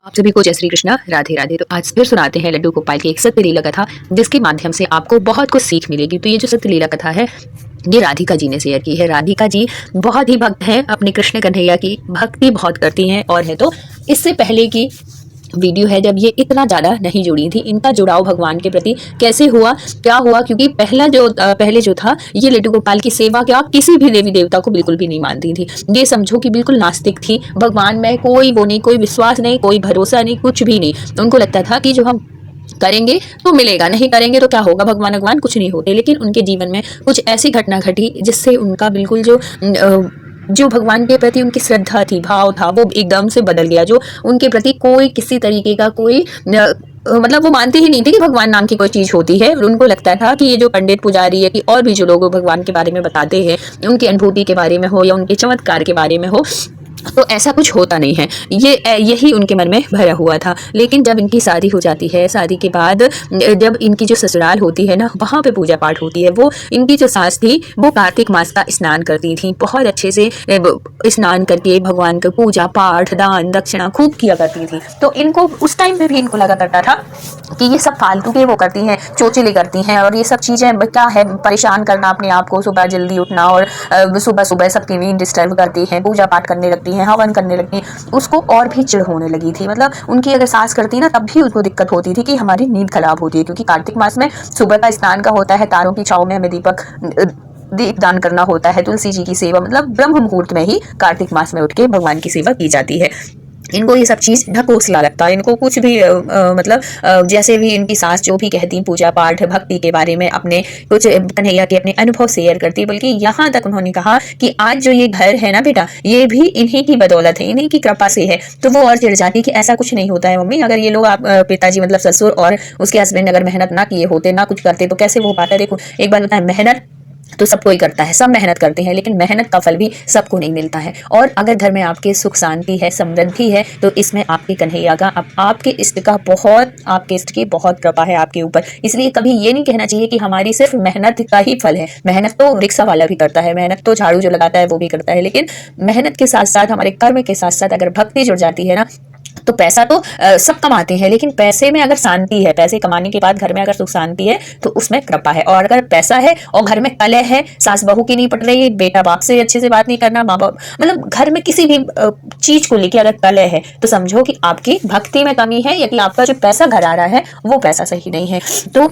आप सभी को जय श्री कृष्णा, राधे राधे। तो आज फिर सुनाते हैं लड्डू गोपाल की एक सत्य लीला कथा, जिसके माध्यम से आपको बहुत कुछ सीख मिलेगी। तो ये जो सत्य लीला कथा है, ये राधिका जी ने शेयर की है। राधिका जी बहुत ही भक्त हैं, अपने कृष्ण कन्हैया की भक्ति बहुत करती हैं। और है तो इससे पहले की वीडियो है जब ये इतना ज़्यादा नहीं जुड़ी थी। इनका जुड़ाव भगवान के प्रति कैसे हुआ, क्या हुआ, क्योंकि पहले जो था, ये लड्डू गोपाल की सेवा क्या किसी भी देवी देवता को बिल्कुल भी नहीं मानती थी। ये समझो कि बिल्कुल नास्तिक थी। भगवान में कोई वो नहीं, कोई विश्वास नहीं, कोई भरोसा नहीं, कुछ भी नहीं। उनको लगता था कि जो हम करेंगे तो मिलेगा, नहीं करेंगे तो क्या होगा, भगवान भगवान कुछ नहीं होते। लेकिन उनके जीवन में कुछ ऐसी घटना घटी जिससे उनका बिल्कुल जो भगवान के प्रति उनकी श्रद्धा थी, भाव था, वो एकदम से बदल गया। जो उनके प्रति कोई किसी तरीके का मतलब वो मानते ही नहीं थे कि भगवान नाम की कोई चीज होती है। उनको लगता था कि ये जो पंडित पुजारी है कि और भी जो लोग भगवान के बारे में बताते हैं, उनकी अनुभूति के बारे में हो या उनके चमत्कार के बारे में हो, तो ऐसा कुछ होता नहीं है। यही उनके मन में भरा हुआ था। लेकिन जब इनकी शादी हो जाती है, शादी के बाद जब इनकी जो ससुराल होती है ना, वहाँ पे पूजा पाठ होती है। वो इनकी जो सास थी, वो कार्तिक मास का स्नान करती थी। बहुत अच्छे से स्नान करके भगवान का पूजा पाठ, दान दक्षिणा खूब किया करती थी। तो इनको उस टाइम पे भी इनको लगा करता था कि ये सब फालतू के वो करती हैं, चोचले करती हैं, और ये सब चीज़ें क्या है, परेशान करना अपने आप को, सुबह जल्दी उठना और सुबह सुबह सबकी नींद डिस्टर्ब करती हैं, पूजा पाठ करने लगती हैं, हवन करने लगती हैं। उसको और भी चिढ़ होने लगी थी। मतलब उनकी अगर सास करती ना, तब भी उसको दिक्कत होती थी कि हमारी नींद खराब होती है, क्योंकि कार्तिक मास में सुबह का स्नान का होता है, तारों की छाँव में हमें दीपदान करना होता है, तुलसी जी की सेवा, मतलब ब्रह्म मुहूर्त में ही कार्तिक मास में उठ के भगवान की सेवा की जाती है। इनको ये सब चीज़ ढकोसला लगता है। इनको कुछ भी जैसे भी इनकी सास जो भी कहती पूजा पाठ भक्ति के बारे में, अपने कुछ कन्हैया के अपने अनुभव शेयर करती, बल्कि यहाँ तक उन्होंने कहा कि आज जो ये घर है ना बेटा, ये भी इन्हीं की बदौलत है, इन्हीं की कृपा से है। तो वो और चिढ़ जाती कि ऐसा कुछ नहीं होता है मम्मी, अगर ये लोग आप पिताजी मतलब ससुर और उसके हस्बैंड अगर मेहनत ना किए होते, ना कुछ करते, तो कैसे वो पाता। देखो एक बात बताएं, मेहनत तो सब कोई करता है, सब मेहनत करते हैं, लेकिन मेहनत का फल भी सबको नहीं मिलता है। और अगर घर में आपके सुख शांति है, समृद्धि है, तो इसमें आपके कन्हैया का, आपके इष्ट का बहुत, आपके इष्ट की बहुत कृपा है आपके ऊपर। इसलिए कभी ये नहीं कहना चाहिए कि हमारी सिर्फ मेहनत का ही फल है। मेहनत तो रिक्शा वाला भी करता है, मेहनत तो झाड़ू जो लगाता है वो भी करता है, लेकिन मेहनत के साथ साथ, हमारे कर्म के साथ साथ अगर भक्ति जुड़ जाती है ना, तो पैसा तो सब कमाते हैं, लेकिन पैसे में अगर शांति है, पैसे कमाने के बाद घर में अगर सुख शांति है, तो उसमें कृपा है। और अगर पैसा है और घर में कलह है, सास बहू की नहीं पट रही, बेटा बाप से अच्छे से बात नहीं करना, माँ बाप, मतलब घर में किसी भी चीज को लेकर अगर कलह है, तो समझो कि आपकी भक्ति में कमी है, या कि आपका जो पैसा घर आ रहा है वो पैसा सही नहीं है। तो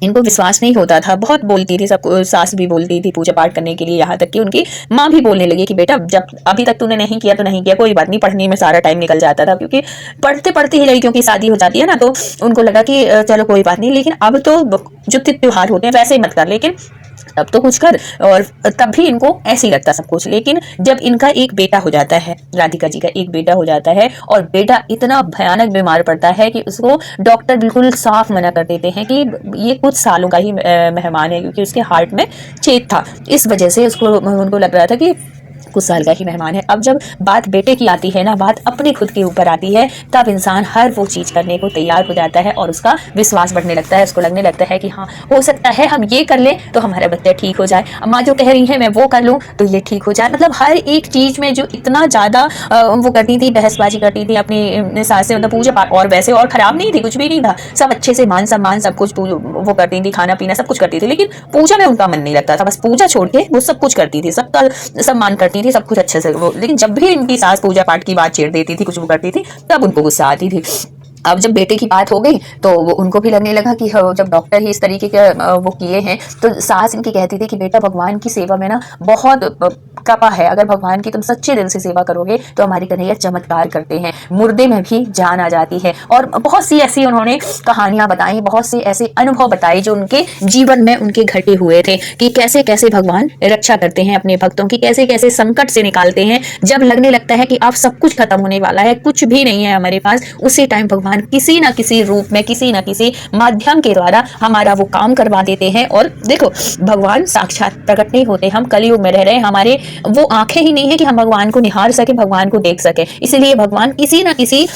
इनको विश्वास नहीं होता था। बहुत बोलती थी, सब सास भी बोलती थी पूजा पाठ करने के लिए, यहाँ तक कि उनकी माँ भी बोलने लगी कि बेटा जब अभी तक तूने नहीं किया तो नहीं किया, कोई बात नहीं, पढ़ने में सारा टाइम निकल जाता था, क्योंकि पढ़ते पढ़ते ही लड़कियों की शादी हो जाती है ना, तो उनको लगा कि चलो कोई बात नहीं, लेकिन अब तो जो त्योहार होते हैं वैसे ही मत कर, लेकिन तब तो कुछ कर। और तब भी इनको ऐसे ही लगता सब कुछ। लेकिन जब इनका एक बेटा हो जाता है, राधिका जी का एक बेटा हो जाता है, और बेटा इतना भयानक बीमार पड़ता है कि उसको डॉक्टर बिल्कुल साफ मना कर देते हैं कि ये कुछ सालों का ही मेहमान है, क्योंकि उसके हार्ट में छेद था। इस वजह से उनको लग रहा था कि कुछ साल का ही मेहमान है। अब जब बात बेटे की आती है ना, बात अपने खुद के ऊपर आती है, तब इंसान हर वो चीज करने को तैयार हो जाता है, और उसका विश्वास बढ़ने लगता है। उसको लगने लगता है कि हाँ, हो सकता है हम ये कर लें तो हमारा बच्चा ठीक हो जाए, अम्मा जो कह रही है मैं वो कर लूँ तो ये ठीक हो जाए। मतलब हर एक चीज में जो इतना ज्यादा वो करती थी, बहसबाजी करती थी अपनी सास से, मतलब पूजा पाठ, और वैसे और खराब नहीं थी, कुछ भी नहीं था, सब अच्छे से मान सम्मान सब कुछ वो करती थी, खाना पीना सब कुछ करती थी, लेकिन पूजा में उनका मन नहीं लगता था। बस पूजा छोड़ के वो सब कुछ करती थी, सबका सम्मान करती थी, सब कुछ अच्छे से वो। लेकिन जब भी इनकी सास पूजा पाठ की बात छेड़ देती थी, कुछ वो करती थी, तब उनको गुस्सा आती थी। अब जब बेटे की बात हो गई, तो वो उनको भी लगने लगा कि जब डॉक्टर ही इस तरीके के वो किए हैं, तो सास इनकी कहती थी कि बेटा भगवान की सेवा में ना बहुत कृपा है, अगर भगवान की तुम सच्चे दिल से सेवा करोगे तो हमारी कन्हैया चमत्कार करते हैं, मुर्दे में भी जान आ जाती है। और बहुत सी ऐसी उन्होंने कहानियां बताई, बहुत से ऐसे अनुभव बताए जो उनके जीवन में उनके घटे हुए थे, कि कैसे कैसे भगवान रक्षा करते हैं अपने भक्तों की, कैसे कैसे संकट से निकालते हैं। जब लगने लगता है कि अब सब कुछ खत्म होने वाला है, कुछ भी नहीं है हमारे पास, उसी टाइम भगवान किसी ना किसी रूप में, किसी ना किसी माध्यम के द्वारा हमारा वो काम करवा देते हैं। और देखो, भगवान साक्षात प्रकट नहीं होते, हम कलयुग में रह रहे हैं, हमारे वो आंखें ही नहीं है कि हम भगवान को निहार सके, भगवान को देख सके। इसलिए भगवान किसी ना किसी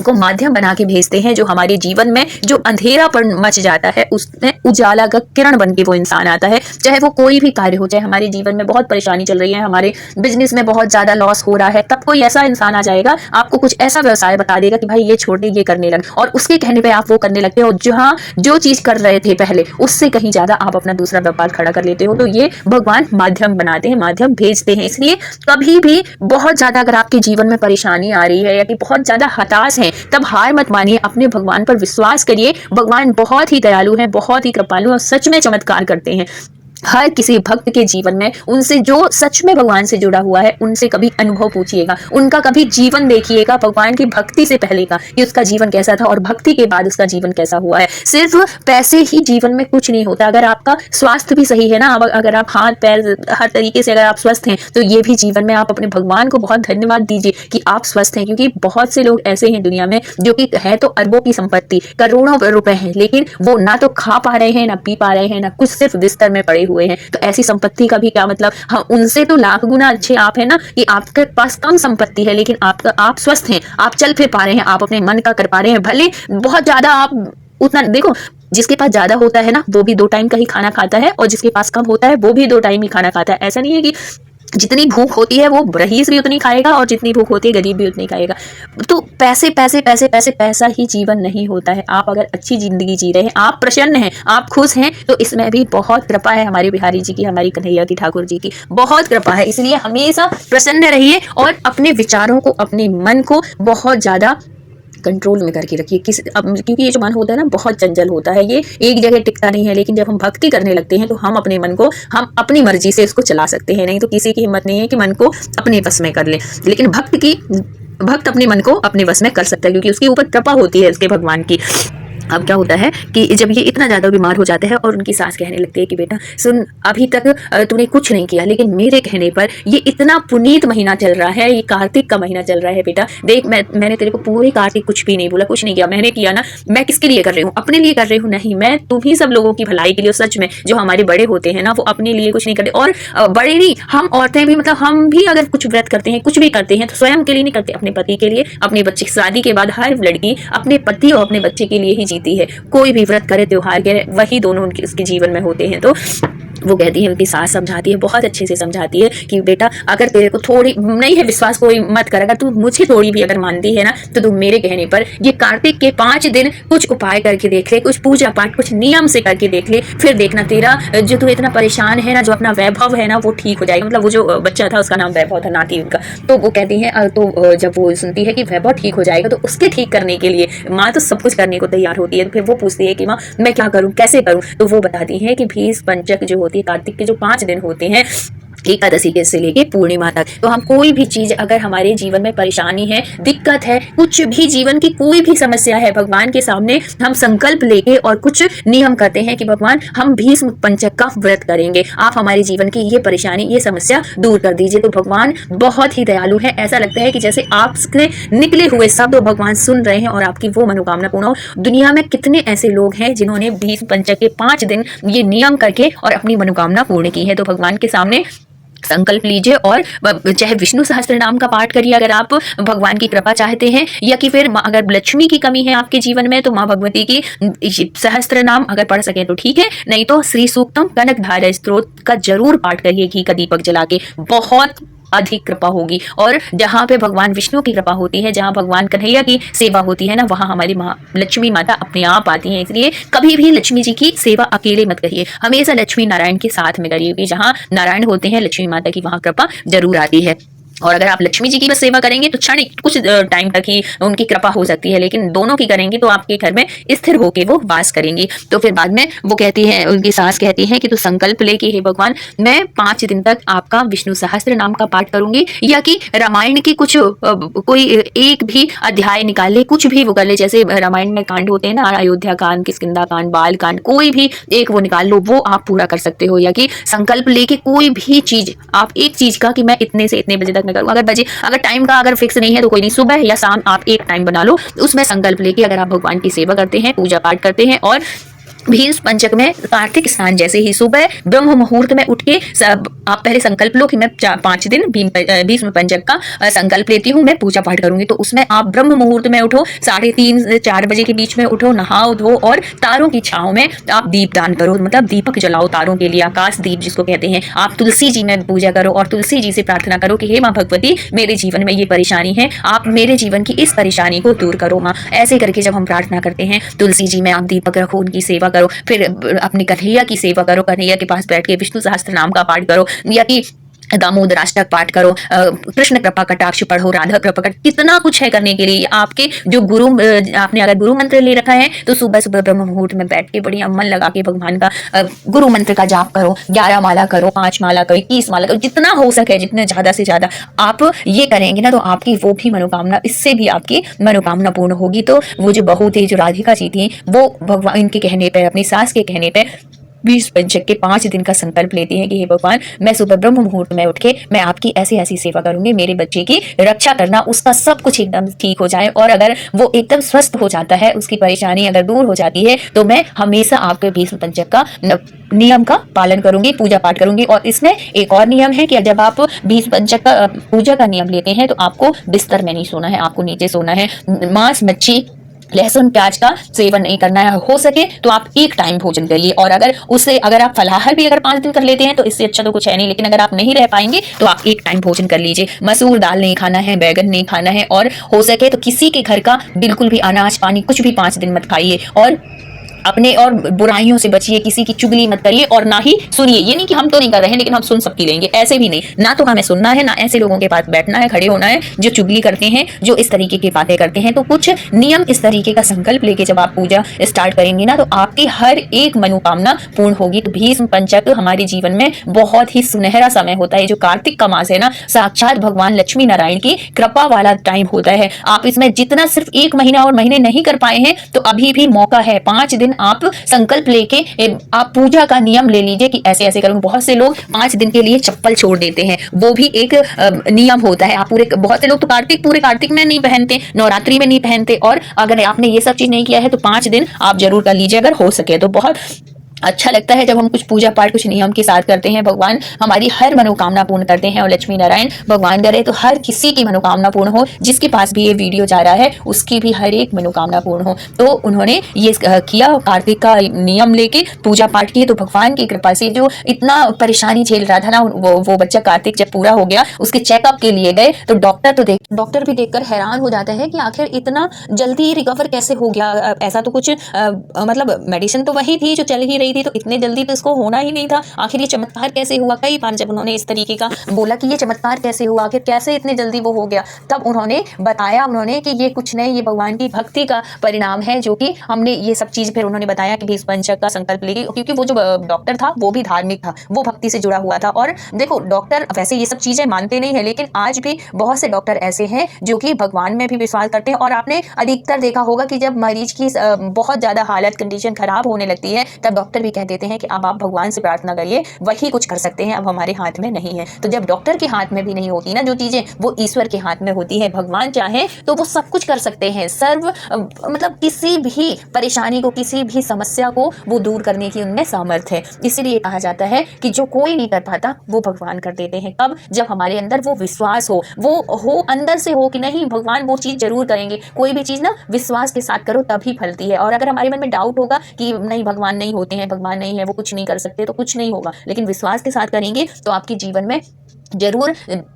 को माध्यम बना के भेजते हैं, जो हमारे जीवन में जो अंधेरापन मच जाता है उसमें उजाला का किरण बन के वो इंसान आता है। चाहे वो कोई भी कार्य हो, चाहे हमारे जीवन में बहुत परेशानी चल रही है, हमारे बिजनेस में बहुत ज्यादा लॉस हो रहा है, तब कोई ऐसा इंसान आ जाएगा, आपको कुछ ऐसा व्यवसाय बता देगा कि भाई ये छोड़ दे, ये करने लग, और उसके कहने पे आप वो करने लगते हो, जहाँ जो चीज कर रहे थे पहले उससे कहीं ज्यादा आप अपना दूसरा व्यापार खड़ा कर लेते हो। तो ये भगवान माध्यम बनाते हैं, माध्यम भेजते हैं। इसलिए कभी भी बहुत ज्यादा अगर आपके जीवन में परेशानी आ रही है या कि बहुत ज्यादा हताश है, तब हार मत मानिए, अपने भगवान पर विश्वास करिए। भगवान बहुत ही दयालु है, बहुत ही कृपालु और सच में चमत्कार करते हैं। हर किसी भक्त के जीवन में उनसे जो सच में भगवान से जुड़ा हुआ है, उनसे कभी अनुभव पूछिएगा, उनका कभी जीवन देखिएगा भगवान की भक्ति से पहले का, कि उसका जीवन कैसा था और भक्ति के बाद उसका जीवन कैसा हुआ है। सिर्फ पैसे ही जीवन में कुछ नहीं होता। अगर आपका स्वास्थ्य भी सही है ना, अगर आप हाथ पैर हर तरीके से अगर आप स्वस्थ हैं, तो ये भी जीवन में आप अपने भगवान को बहुत धन्यवाद दीजिए कि आप स्वस्थ हैं। क्योंकि बहुत से लोग ऐसे हैं दुनिया में जो कि है तो अरबों की संपत्ति, करोड़ों रुपए हैं, लेकिन वो ना तो खा पा रहे हैं, ना पी पा रहे हैं, ना कुछ, सिर्फ बिस्तर में पड़े हुए हैं। तो ऐसी संपत्ति का भी क्या मतलब। हाँ, उनसे तो लाख गुना अच्छे आप है ना, कि आपके पास कम संपत्ति है लेकिन आप स्वस्थ हैं, आप चल फिर पा रहे हैं, आप अपने मन का कर पा रहे हैं। भले बहुत ज्यादा आप उतना देखो, जिसके पास ज्यादा होता है ना वो भी 2 टाइम का ही खाना खाता है, और जिसके पास कम होता है वो भी 2 टाइम ही खाना खाता है। ऐसा नहीं है कि जितनी भूख होती है वो रईस भी उतनी खाएगा और जितनी भूख होती है गरीब भी उतनी खाएगा। तो पैसे पैसे पैसे पैसे पैसा ही जीवन नहीं होता है। आप अगर अच्छी जिंदगी जी रहे हैं, आप प्रसन्न हैं, आप खुश हैं, तो इसमें भी बहुत कृपा है हमारे बिहारी जी की, हमारी कन्हैया की, ठाकुर जी की बहुत कृपा है। इसलिए हमेशा प्रसन्न रहिए और अपने विचारों को, अपने मन को बहुत ज्यादा कंट्रोल में करके रखिए। क्योंकि ये जो मन होता है ना बहुत चंचल होता है, ये एक जगह टिकता नहीं है। लेकिन जब हम भक्ति करने लगते हैं तो हम अपने मन को हम अपनी मर्जी से इसको चला सकते हैं। नहीं तो किसी की हिम्मत नहीं है कि मन को अपने बस में कर ले, लेकिन भक्त अपने मन को अपने बस में कर सकता है, क्योंकि उसके ऊपर कृपा होती है उसके भगवान की। अब क्या होता है कि जब ये इतना ज़्यादा बीमार हो जाता है और उनकी सास कहने लगती है कि बेटा सुन, अभी तक तूने कुछ नहीं किया, लेकिन मेरे कहने पर ये इतना पुनीत महीना चल रहा है, ये कार्तिक का महीना चल रहा है बेटा, देख मैंने तेरे को पूरे कार्तिक कुछ भी नहीं बोला, कुछ नहीं किया। मैंने किया ना, मैं किसके लिए कर रही हूँ? अपने लिए कर रही हूँ नहीं, मैं तुम्ही सब लोगों की भलाई के लिए। सच में जो हमारे बड़े होते हैं ना वो अपने लिए कुछ नहीं करते, और बड़े नहीं, हम औरतें भी, मतलब हम भी अगर कुछ व्रत करते हैं, कुछ भी करते हैं, तो स्वयं के लिए नहीं करते, अपने पति के लिए, अपने बच्चे। शादी के बाद हर लड़की अपने पति और अपने बच्चे के लिए ही जीती है। कोई भी व्रत करे, त्योहार करे, वही दोनों उसके जीवन में होते हैं। तो वो कहती है, उनकी सास समझाती है, बहुत अच्छे से समझाती है कि बेटा अगर तेरे को थोड़ी नहीं है विश्वास, कोई मत कर, अगर तू मुझे थोड़ी भी अगर मानती है ना, तो तू मेरे कहने पर ये कार्तिक के 5 दिन कुछ उपाय करके देख ले, कुछ पूजा पाठ कुछ नियम से करके देख ले, फिर देखना तेरा जो तू इतना परेशान है ना, जो अपना वैभव है ना वो ठीक हो जाएगा। मतलब वो जो बच्चा था उसका नाम वैभव था, नाती उनका। तो वो कहती है, तो जब वो सुनती है कि वैभव ठीक हो जाएगा, तो उसके ठीक करने के लिए माँ तो सब कुछ करने को तैयार होती है। तो फिर वो पूछती है कि माँ मैं क्या करूँ, कैसे करूँ? तो वो बताती है कि भीष पंचक जो होती है, कार्तिक के जो 5 दिन होते हैं, एकादशी के से लेके पूर्णिमा तक, तो हम कोई भी चीज अगर हमारे जीवन में परेशानी है, दिक्कत है, कुछ भी जीवन की कोई भी समस्या है, भगवान के सामने हम संकल्प लेके और कुछ नियम करते हैं कि भगवान हम भीष्म पंचक का व्रत करेंगे, आप हमारे जीवन की ये परेशानी, ये समस्या दूर कर दीजिए। तो भगवान बहुत ही दयालु है। ऐसा लगता है कि जैसे आपसे निकले हुए शब्द भगवान सुन रहे हैं और आपकी वो मनोकामना पूर्ण हो। दुनिया में कितने ऐसे लोग हैं जिन्होंने भीष्म पंचक के 5 दिन ये नियम करके और अपनी मनोकामना पूर्ण की है। तो भगवान के सामने संकल्प लीजिए और चाहे विष्णु सहस्त्र नाम का पाठ करिए अगर आप भगवान की कृपा चाहते हैं, या कि फिर अगर लक्ष्मी की कमी है आपके जीवन में तो माँ भगवती की सहस्त्र नाम अगर पढ़ सके तो ठीक है, नहीं तो श्री सूक्तम कनकधारा स्तोत्र का जरूर पाठ करिए घी का दीपक जला के, बहुत अधिक कृपा होगी। और जहाँ पे भगवान विष्णु की कृपा होती है, जहाँ भगवान कन्हैया की सेवा होती है ना, वहाँ हमारी माँ लक्ष्मी माता अपने आप आती हैं। इसलिए कभी भी लक्ष्मी जी की सेवा अकेले मत करिए, हमेशा लक्ष्मी नारायण के साथ में करिए, क्योंकि जहाँ नारायण होते हैं लक्ष्मी माता की वहाँ कृपा जरूर आती है। और अगर आप लक्ष्मी जी की बस सेवा करेंगे तो क्षणिक कुछ टाइम तक ही उनकी कृपा हो सकती है, लेकिन दोनों की करेंगे तो आपके घर में स्थिर होके वो वास करेंगी। तो फिर बाद में वो कहती है, उनकी सास कहती है कि तू संकल्प ले कि हे भगवान मैं 5 दिन तक आपका विष्णु सहस्त्र नाम का पाठ करूंगी, या कि रामायण की कुछ कोई एक भी अध्याय निकाल ले, कुछ भी वो कर ले। जैसे रामायण में कांड होते हैं ना, अयोध्या कांड, किष्किंधा कांड, बाल कांड, कोई भी एक वो निकाल लो, वो आप पूरा कर सकते हो। या कि संकल्प लेके कोई भी चीज आप एक चीज का कि मैं इतने से इतने बजे तक मैं करूँ, अगर टाइम का अगर फिक्स नहीं है तो कोई नहीं, सुबह या शाम आप एक टाइम बना लो, उसमें संकल्प लेके अगर आप भगवान की सेवा करते हैं, पूजा पाठ करते हैं और भीष्म पंचक में कार्तिक स्नान जैसे ही सुबह ब्रह्म मुहूर्त में उठ के सब आप पहले संकल्प लो कि मैं 5 दिन भीष्म पंचक का संकल्प लेती हूँ, मैं पूजा पाठ करूंगी। तो उसमें आप ब्रह्म मुहूर्त में उठो, 3:30 से 4 बजे के बीच में उठो, नहाओ धो और तारों की छांव में आप दीप दान करो, मतलब दीपक जलाओ तारों के लिए, आकाश दीप जिसको कहते हैं। आप तुलसी जी में पूजा करो और तुलसी जी से प्रार्थना करो कि हे माँ भगवती, मेरे जीवन में ये परेशानी है, आप मेरे जीवन की इस परेशानी को दूर करो माँ। ऐसे करके जब हम प्रार्थना करते हैं, तुलसी जी में आप दीपक रखो, उनकी सेवा करो, फिर अपनी कन्हैया की सेवा करो, कन्हैया के पास बैठ के विष्णु सहस्त्र नाम का पाठ करो या कि दामोदराष्टक पाठ करो, कृष्ण कृपा कटाक्ष पढ़ो, राधा कृपा कटाक्ष, कितना कुछ है करने के लिए। आपके जो गुरु आपने अगर गुरु मंत्र ले रखा है तो सुबह सुबह ब्रह्म मुहूर्त में बैठ के बढ़िया मन लगा के भगवान का गुरु मंत्र का जाप करो, 11 माला करो, 5 माला करो, 21 माला करो, जितना हो सके, जितने ज्यादा से ज्यादा आप ये करेंगे ना तो आपकी वो भी मनोकामना, इससे भी आपकी मनोकामना पूर्ण होगी। तो वो जो बहू थी, जो राधिका जी थी, वो भगवान इनके कहने पे, अपनी सास के कहने पे भीष्म पंचक के 5 दिन का संकल्प लेती है कि हे भगवान, मैं सुबह ब्रह्म मुहूर्त में उठ के मैं आपकी ऐसी ऐसी सेवा करूंगी, मेरे बच्चे की रक्षा करना, उसका सब कुछ एकदम ठीक हो जाए, और अगर वो एकदम स्वस्थ हो जाता है, उसकी परेशानी अगर दूर हो जाती है, तो मैं हमेशा आपके भीष्म पंचक का नियम का पालन करूंगी, पूजा पाठ करूंगी। और इसमें एक और नियम है कि जब आप भीष्म पंचक का पूजा का नियम लेते हैं तो आपको बिस्तर में नहीं सोना है, आपको नीचे सोना है। मांस मच्छी लहसुन प्याज का सेवन नहीं करना है, हो सके तो आप एक टाइम भोजन करिए। और अगर आप फलाहार भी अगर 5 दिन कर लेते हैं तो इससे अच्छा तो कुछ है नहीं, लेकिन अगर आप नहीं रह पाएंगे तो आप एक टाइम भोजन कर लीजिए। मसूर दाल नहीं खाना है, बैगन नहीं खाना है, और हो सके तो किसी के घर का बिल्कुल भी अनाज पानी कुछ भी 5 दिन मत खाइए, और अपने और बुराइयों से बचिए, किसी की चुगली मत करिए और ना ही सुनिए। ये नहीं कि हम तो नहीं कर रहे हैं लेकिन हम सुन सबकी लेंगे, ऐसे भी नहीं, ना तो हमें सुनना है, ना ऐसे लोगों के पास बैठना है, खड़े होना है जो चुगली करते हैं, जो इस तरीके की बातें करते हैं। तो कुछ नियम इस तरीके का संकल्प लेके जब आप पूजा स्टार्ट करेंगे ना तो आपकी हर एक मनोकामना पूर्ण होगी। तो भीष्म पंचक हमारे जीवन में बहुत ही सुनहरा समय होता है। जो कार्तिक का मास है ना, साक्षात भगवान लक्ष्मी नारायण की कृपा वाला टाइम होता है। आप इसमें जितना सिर्फ 1 महीना और महीने नहीं कर पाए हैं तो अभी भी मौका है। 5 दिन आप संकल्प लेके आप पूजा का नियम ले लीजिए कि ऐसे ऐसे करूंगा। बहुत से लोग 5 दिन के लिए चप्पल छोड़ देते हैं, वो भी एक नियम होता है। आप बहुत से लोग तो पूरे कार्तिक में नहीं पहनते, नवरात्रि में नहीं पहनते, और अगर आपने ये सब चीज नहीं किया है तो 5 दिन आप जरूर कर लीजिए अगर हो सके तो। बहुत अच्छा लगता है जब हम कुछ पूजा पाठ कुछ नियम के साथ करते हैं। भगवान हमारी हर मनोकामना पूर्ण करते हैं, और लक्ष्मी नारायण भगवान करे तो हर किसी की मनोकामना पूर्ण हो। जिसके पास भी ये वीडियो जा रहा है उसकी भी हर एक मनोकामना पूर्ण हो। तो उन्होंने ये किया, कार्तिक का नियम लेके पूजा पाठ किए, तो भगवान की कृपा से जो इतना परेशानी झेल रहा था ना, वो बच्चा कार्तिक जब पूरा हो गया, उसके चेकअप के लिए गए तो डॉक्टर भी देखकर हैरान हो जाता है कि आखिर इतना जल्दी रिकवर कैसे हो गया। ऐसा तो कुछ मतलब मेडिसिन तो वही थी जो चल ही रही थी, तो इतने जल्दी तो इसको होना ही नहीं था। आखिर ये चमत्कार कैसे हुआ? कई बार जब उन्होंने इस तरीके का बोला कि ये चमत्कार कैसे हुआ, आखिर कैसे इतने जल्दी वो हो गया, तब उन्होंने बताया कि ये कुछ नहीं, ये भगवान की भक्ति का परिणाम है। जो कि हमने ये सब चीज फिर उन्होंने बताया कि भीष्म पंचक का संकल्प लेके, क्योंकि वो जो डॉक्टर था वो भी धार्मिक था, वो भक्ति से जुड़ा हुआ था। और देखो, डॉक्टर वैसे ये सब चीजें मानते नहीं है, लेकिन आज भी बहुत से डॉक्टर ऐसे हैं जो कि भगवान में भी विश्वास करते हैं। और आपने अधिकतर देखा होगा कि जब मरीज की बहुत ज्यादा हालत कंडीशन खराब होने लगती है तब डॉक्टर भी कह देते हैं कि अब आप भगवान से प्रार्थना करिए, वही कुछ कर सकते हैं, अब हमारे हाथ में नहीं है। तो जब डॉक्टर के हाथ में भी नहीं होती ना जो चीजें, वो ईश्वर के हाथ में होती है। भगवान चाहे तो वो सब कुछ कर सकते हैं। मतलब किसी भी परेशानी को, किसी भी समस्या को वो दूर करने की उनमें सामर्थ्य है। इसीलिए कहा जाता है कि जो कोई नहीं कर पाता वो भगवान कर देते हैं। कब? जब हमारे अंदर वो विश्वास हो, वो हो अंदर से हो कि नहीं, भगवान वो चीज जरूर करेंगे। कोई भी चीज ना विश्वास के साथ करो तभी फलती है। और अगर हमारे मन में डाउट होगा कि नहीं, भगवान नहीं होते हैं, भगवान नहीं है, वो कुछ नहीं कर सकते, तो कुछ नहीं होगा। लेकिन विश्वास के साथ करेंगे तो आपके जीवन में जरूर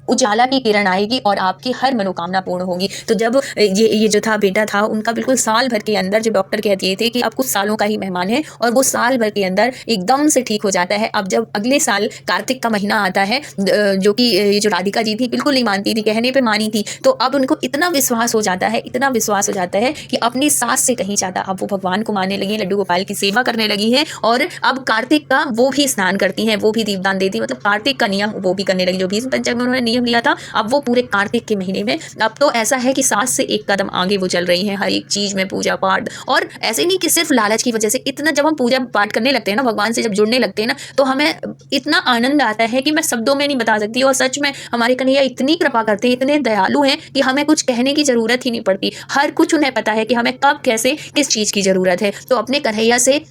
उजाला की किरण आएगी और आपकी हर मनोकामना पूर्ण होगी। तो जब ये जो था बेटा था, उनका बिल्कुल साल भर के अंदर, जो डॉक्टर कह दिए थे कि अब कुछ सालों का ही मेहमान है, और वो साल भर के अंदर एकदम से ठीक हो जाता है। अब जब अगले साल कार्तिक का महीना आता है, जो कि ये जो राधिका जी थी बिल्कुल नहीं मानती थी, कहने पे मानी थी, तो अब उनको इतना विश्वास हो जाता है, इतना विश्वास हो जाता है कि अपनी सास से कहीं ज्यादा अब वो भगवान को मानने लगी है, लड्डू गोपाल की सेवा करने लगी है। और अब कार्तिक का वो भी स्नान करती हैं, वो भी दीपदान देती, मतलब कार्तिक का नियम वो भी करने लगी। भीष्म पंचक में उन्होंने नियम लिया था, अब वो पूरे कार्तिक के महीने में अब तो ऐसा है कि सास से एक कदम आगे वो चल रही हैं हर एक चीज में, पूजा पाठ। और ऐसे नहीं कि सिर्फ लालच की वजह से, इतना जब हम पूजा पाठ करने लगते हैं ना, भगवान से जब जुड़ने लगते हैं ना, तो हमें इतना आनंद आता है कि मैं शब्दों में नहीं बता सकती। और सच में हमारे कन्हैया इतनी कृपा करते हैं, इतने दयालु हैं कि हमें कुछ कहने की जरूरत ही नहीं पड़ती। हर कुछ उन्हें पता है कि हमें कब कैसे किस चीज की जरूरत है। तो अपने कन्हैया से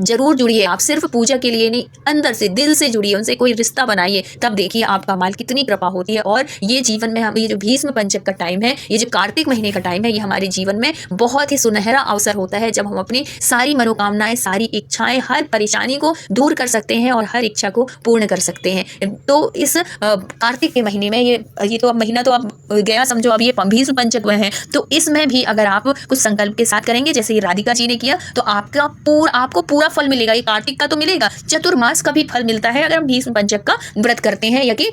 जरूर जुड़िए। आप सिर्फ पूजा के लिए नहीं, अंदर से दिल से जुड़िए, उनसे कोई रिश्ता बनाइए, तब देखिए आपका माल कितनी कृपा होती है। और ये जीवन में हम, ये जो भीष्म पंचक का टाइम है, ये जो कार्तिक महीने का टाइम है, ये हमारे जीवन में बहुत ही सुनहरा अवसर होता है, जब हम अपनी सारी मनोकामनाएं, सारी इच्छाएं, हर परेशानी को दूर कर सकते हैं और हर इच्छा को पूर्ण कर सकते हैं। तो इस कार्तिक के महीने में ये तो अब महीना तो अब गया समझो, अब ये भीष्म पंचक में है, तो इसमें भी अगर आप कुछ संकल्प के साथ करेंगे, जैसे ये राधिका जी ने किया, तो आपको पूरा फल मिलेगा। ये कार्तिक का तो मिलेगा, चतुर्मास का भी फल मिलता है अगर हम भीष्म पंचक का व्रत करते हैं या कि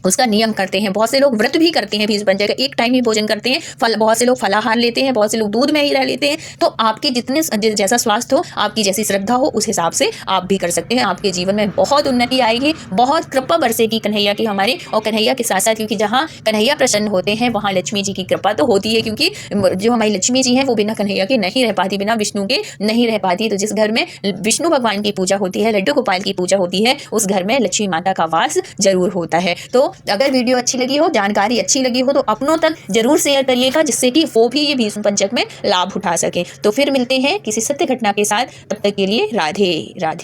उसका नियम करते हैं। बहुत से लोग व्रत भी करते हैं भीष्म पंचक का, एक टाइम ही भोजन करते हैं, बहुत से लोग फलाहार लेते हैं, बहुत से लोग दूध में ही रह लेते हैं। तो आपके जितने जैसा स्वास्थ्य हो, आपकी जैसी श्रद्धा हो, उस हिसाब से आप भी कर सकते हैं। आपके जीवन में बहुत उन्नति आएगी, बहुत कृपा बरसेगी कन्हैया की हमारे। और कन्हैया के साथ साथ, क्योंकि जहाँ कन्हैया प्रसन्न होते हैं वहाँ लक्ष्मी जी की कृपा तो होती है, क्योंकि जो हमारी लक्ष्मी जी हैं वो बिना कन्हैया के नहीं रह पाती, बिना विष्णु के नहीं रह पाती। तो जिस घर में विष्णु भगवान की पूजा होती है, लड्डू गोपाल की पूजा होती है, उस घर में लक्ष्मी माता का वास जरूर होता है। तो अगर वीडियो अच्छी लगी हो, जानकारी अच्छी लगी हो, तो अपनों तक जरूर शेयर करिएगा, जिससे कि वो भी ये भीष्म पंचक में लाभ उठा सके। तो फिर मिलते हैं किसी सत्य घटना के साथ, तब तक के लिए राधे राधे।